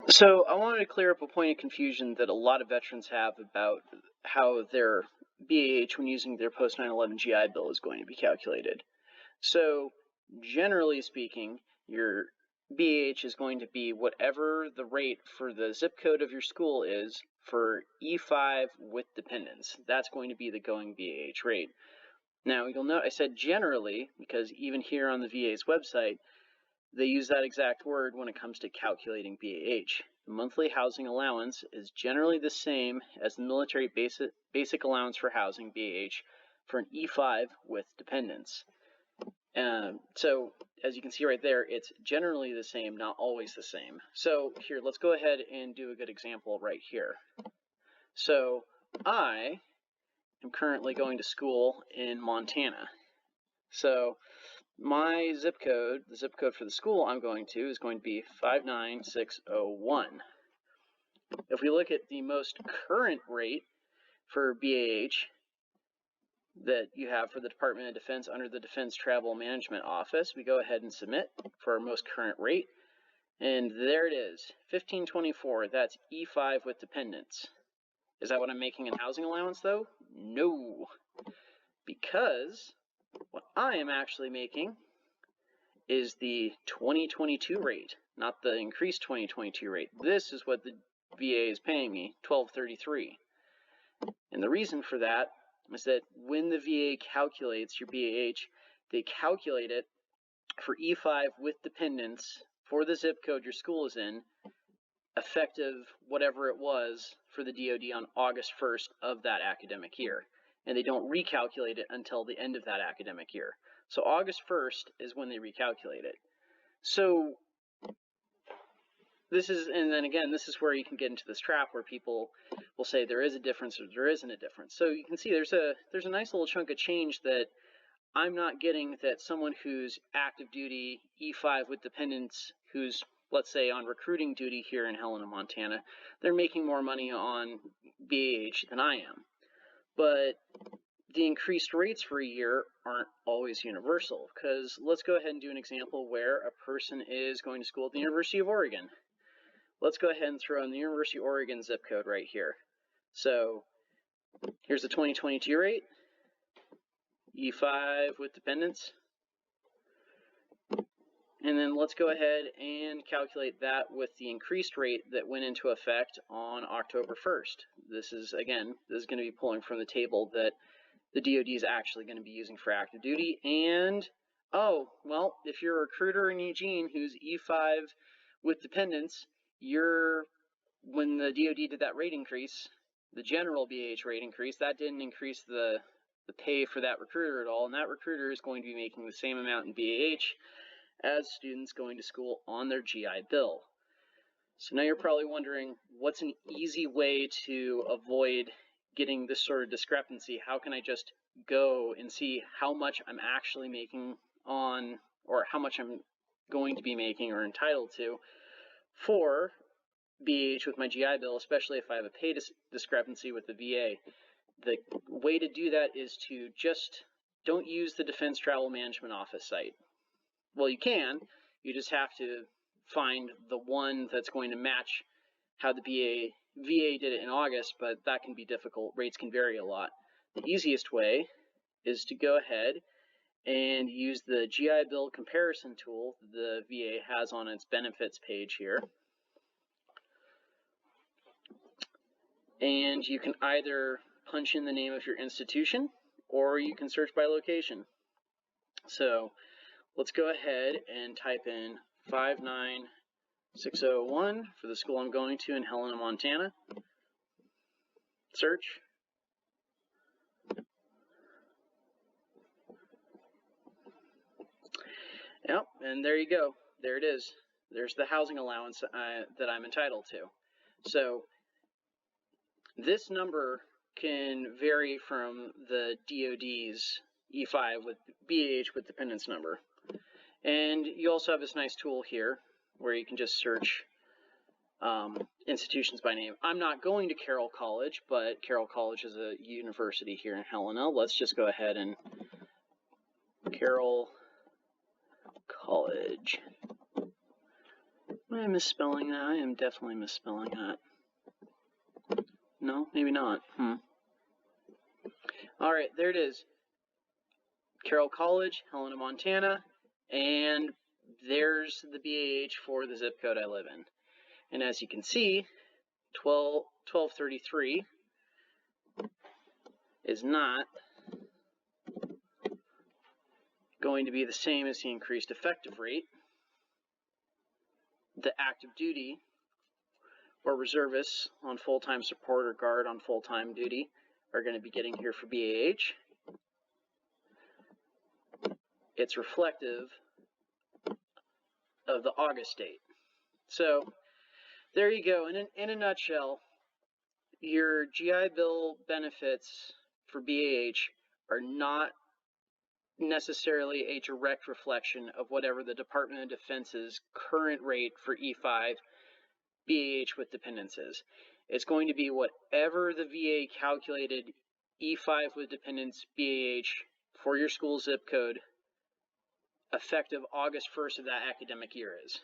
So I wanted to clear up a point of confusion that a lot of veterans have about how their BAH when using their post 9/11 GI Bill is going to be calculated. So generally speaking, your BAH is going to be whatever the rate for the zip code of your school is for E5 with dependents. That's going to be the going BAH rate. Now you'll note I said generally because even here on the VA's website, they use that exact word when it comes to calculating BAH. The monthly housing allowance is generally the same as the military basic allowance for housing, BAH, for an E5 with dependents. So as you can see right there, it's generally the same, not always the same. So here, let's go ahead and do a good example right here. So I am currently going to school in Montana. So my zip code, the zip code for the school I'm going to, is going to be 59601. If we look at the most current rate for BAH that you have for the Department of Defense under the Defense Travel Management Office, we go ahead and submit for our most current rate. And there it is, 1524. That's E5 with dependents. Is that what I'm making in housing allowance though? No, because what I am actually making is the 2022 rate, not the increased 2022 rate. This is what the VA is paying me, $1233. And the reason for that is that when the VA calculates your BAH, they calculate it for E5 with dependents for the zip code your school is in, effective whatever it was for the DoD on August 1st of that academic year. And they don't recalculate it until the end of that academic year. So August 1st is when they recalculate it. So this is, and then again, this is where you can get into this trap where people will say there is a difference or there isn't a difference. So you can see there's a nice little chunk of change that I'm not getting that someone who's active duty E5 with dependents, who's let's say on recruiting duty here in Helena, Montana, they're making more money on BAH than I am. But the increased rates for a year aren't always universal, because let's go ahead and do an example where a person is going to school at the University of Oregon. Let's go ahead and throw in the University of Oregon zip code right here. So here's the 2022 rate, E5 with dependents. And then let's go ahead and calculate that with the increased rate that went into effect on October 1st. This is going to be pulling from the table that the DoD is actually going to be using for active duty. And, oh, well, if you're a recruiter in Eugene who's E5 with dependents, when the DoD did that rate increase, the general BAH rate increase, that didn't increase the pay for that recruiter at all, and that recruiter is going to be making the same amount in BAH as students going to school on their GI Bill. So now you're probably wondering, what's an easy way to avoid getting this sort of discrepancy? How can I just go and see how much I'm actually making on, or how much I'm going to be making or entitled to for BAH with my GI Bill, especially if I have a pay discrepancy with the VA? The way to do that is to just don't use the Defense Travel Management Office site. Well, you can. You just have to find the one that's going to match how the VA did it in August, but that can be difficult. Rates can vary a lot. The easiest way is to go ahead and use the GI Bill comparison tool the VA has on its benefits page here. And you can either punch in the name of your institution, or you can search by location. So let's go ahead and type in 59601 for the school I'm going to in Helena, Montana. Search. Yep, and there you go. There it is. There's the housing allowance that I'm entitled to. So this number can vary from the DoD's E5 with BAH with dependents number. And you also have this nice tool here where you can just search institutions by name. I'm not going to Carroll College, but Carroll College is a university here in Helena. Let's just go ahead and Carroll College. Am I misspelling that? I am definitely misspelling that. No, maybe not. All right, there it is. Carroll College, Helena, Montana, and there's the BAH for the zip code I live in. And as you can see, 1233 is not going to be the same as the increased effective rate. The active duty or reservists on full-time support or guard on full-time duty are going to be getting here for BAH. It's reflective of the August date. So there you go. In a nutshell, your GI Bill benefits for BAH are not necessarily a direct reflection of whatever the Department of Defense's current rate for E5 BAH with dependents is. It's going to be whatever the VA calculated E5 with dependents BAH for your school zip code effective August 1st of that academic year is.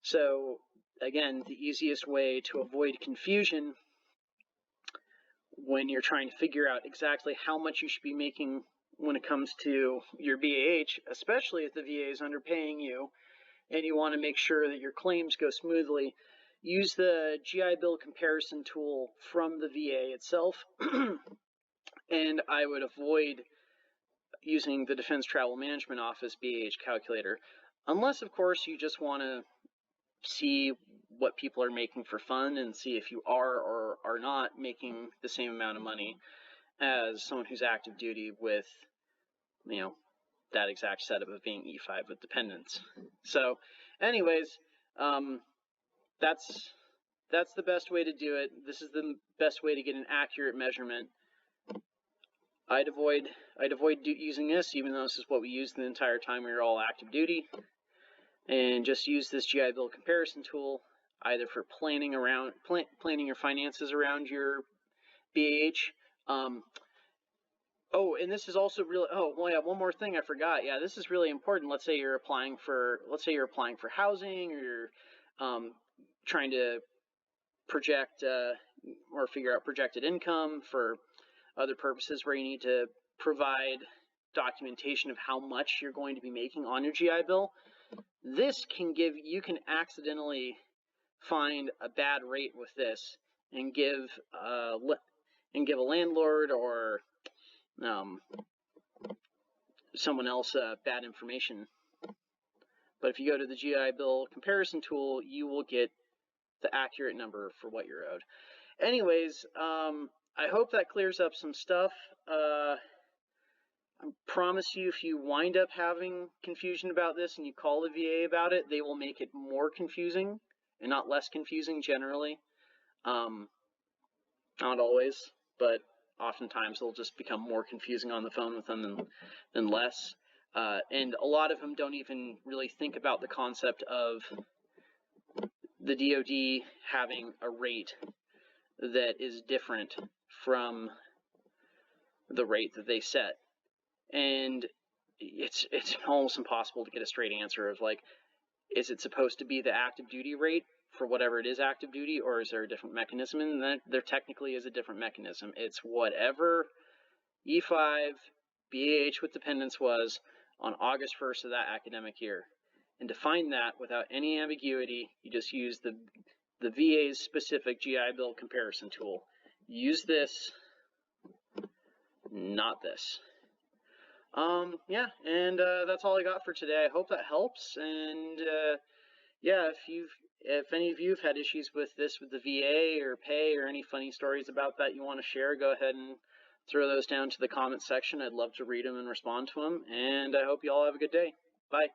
So again, the easiest way to avoid confusion when you're trying to figure out exactly how much you should be making when it comes to your BAH, especially if the VA is underpaying you and you want to make sure that your claims go smoothly, use the GI Bill comparison tool from the VA itself. And I would avoid using the Defense Travel Management Office BAH calculator, unless, of course, you just want to see what people are making for fun and see if you are or are not making the same amount of money as someone who's active duty with, you know, that exact setup of being E5 with dependents. So anyways, that's the best way to do it. This is the best way to get an accurate measurement. I'd avoid using this, even though this is what we used the entire time we were all active duty, and just use this GI Bill comparison tool either for planning your finances around your BAH. Oh, and this is also really, one more thing I forgot. Yeah, this is really important. Let's say you're applying for housing, or you're trying to project or figure out projected income for other purposes where you need to provide documentation of how much you're going to be making on your GI Bill. This you can accidentally find a bad rate with this and give a landlord or someone else bad information. But if you go to the GI Bill comparison tool, you will get the accurate number for what you're owed. Anyways, I hope that clears up some stuff. I promise you, if you wind up having confusion about this and you call the VA about it, they will make it more confusing and not less confusing generally. Not always, but oftentimes they'll just become more confusing on the phone with them than less. And a lot of them don't even really think about the concept of the DoD having a rate that is different from the rate that they set. And it's almost impossible to get a straight answer of, like, is it supposed to be the active duty rate for whatever it is active duty, or is there a different mechanism? And there technically is a different mechanism. It's whatever E5 BAH with dependents was on August 1st of that academic year. And to find that without any ambiguity, you just use the VA's specific GI Bill comparison tool. Use this, not this. Yeah, and that's all I got for today. I hope that helps. And yeah, if any of you have had issues with this with the VA or pay or any funny stories about that you want to share, go ahead and throw those down to the comment section. I'd love to read them and respond to them. And I hope you all have a good day. Bye.